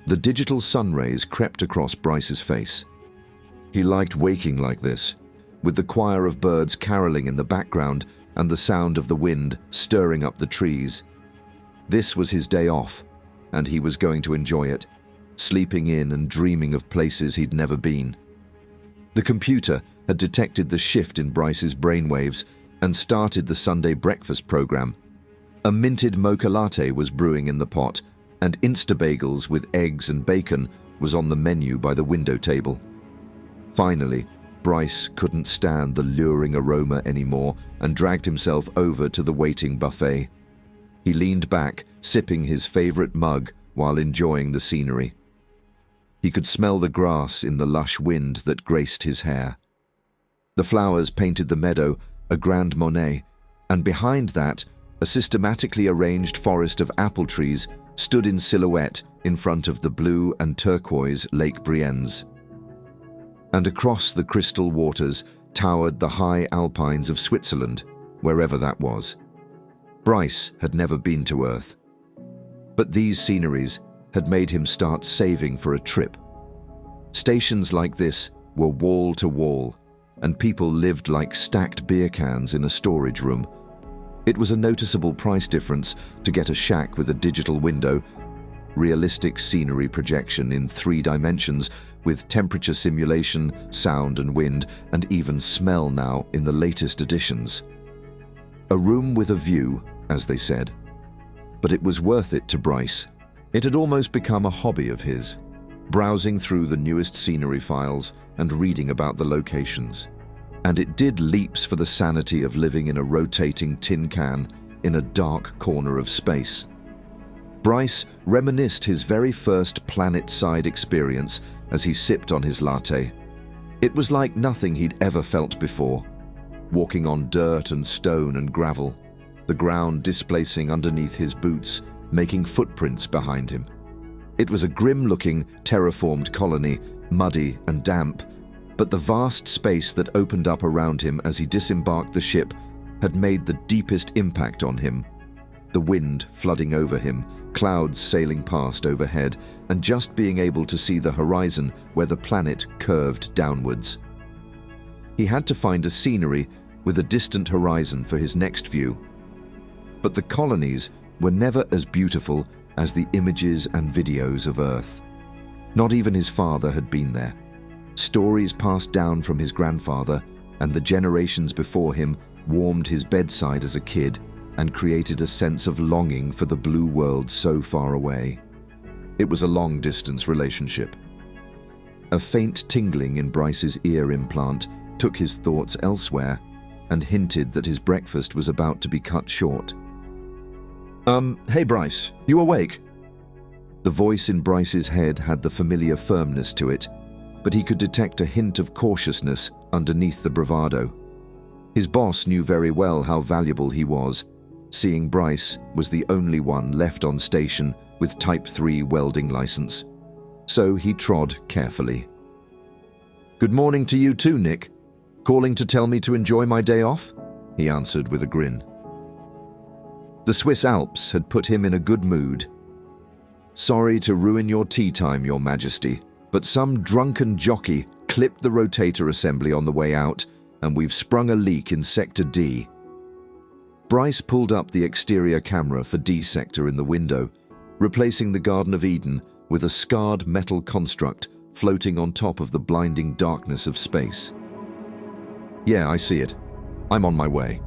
The digital sun rays crept across Bryce's face. He liked waking like this, with the choir of birds caroling in the background and the sound of the wind stirring up the trees. This was his day off, and he was going to enjoy it, sleeping in and dreaming of places he'd never been. The computer had detected the shift in Bryce's brainwaves and started the Sunday breakfast program. A minted mocha latte was brewing in the pot, and Instabagels with eggs and bacon was on the menu by the window table. Finally, Bryce couldn't stand the luring aroma anymore and dragged himself over to the waiting buffet. He leaned back, sipping his favorite mug while enjoying the scenery. He could smell the grass in the lush wind that graced his hair. The flowers painted the meadow a grand Monet, and behind that, a systematically arranged forest of apple trees stood in silhouette in front of the blue and turquoise Lake Brienz. And across the crystal waters towered the high alpines of Switzerland, wherever that was. Bryce had never been to Earth, but these sceneries had made him start saving for a trip. Stations like this were wall to wall, and people lived like stacked beer cans in a storage room. It was a noticeable price difference to get a shack with a digital window, realistic scenery projection in 3 dimensions with temperature simulation, sound and wind, and even smell now in the latest editions. A room with a view, as they said. But it was worth it to Bryce. It had almost become a hobby of his, browsing through the newest scenery files and reading about the locations. And it did leaps for the sanity of living in a rotating tin can in a dark corner of space. Bryce reminisced his very first planet-side experience as he sipped on his latte. It was like nothing he'd ever felt before, walking on dirt and stone and gravel, the ground displacing underneath his boots, making footprints behind him. It was a grim-looking, terraformed colony, muddy and damp, but the vast space that opened up around him as he disembarked the ship had made the deepest impact on him. The wind flooding over him, clouds sailing past overhead, and just being able to see the horizon where the planet curved downwards. He had to find a scenery with a distant horizon for his next view. But the colonies were never as beautiful as the images and videos of Earth. Not even his father had been there. Stories passed down from his grandfather and the generations before him warmed his bedside as a kid and created a sense of longing for the blue world so far away. It was a long-distance relationship. A faint tingling in Bryce's ear implant took his thoughts elsewhere and hinted that his breakfast was about to be cut short. Hey Bryce, you awake?" The voice in Bryce's head had the familiar firmness to it, but he could detect a hint of cautiousness underneath the bravado. His boss knew very well how valuable he was, seeing Bryce was the only one left on station with Type 3 welding license. So he trod carefully. "Good morning to you too, Nick. Calling to tell me to enjoy my day off?" he answered with a grin. The Swiss Alps had put him in a good mood. "Sorry to ruin your tea time, Your Majesty, but some drunken jockey clipped the rotator assembly on the way out, and we've sprung a leak in Sector D." Bryce pulled up the exterior camera for D Sector in the window, replacing the Garden of Eden with a scarred metal construct floating on top of the blinding darkness of space. "Yeah, I see it. I'm on my way."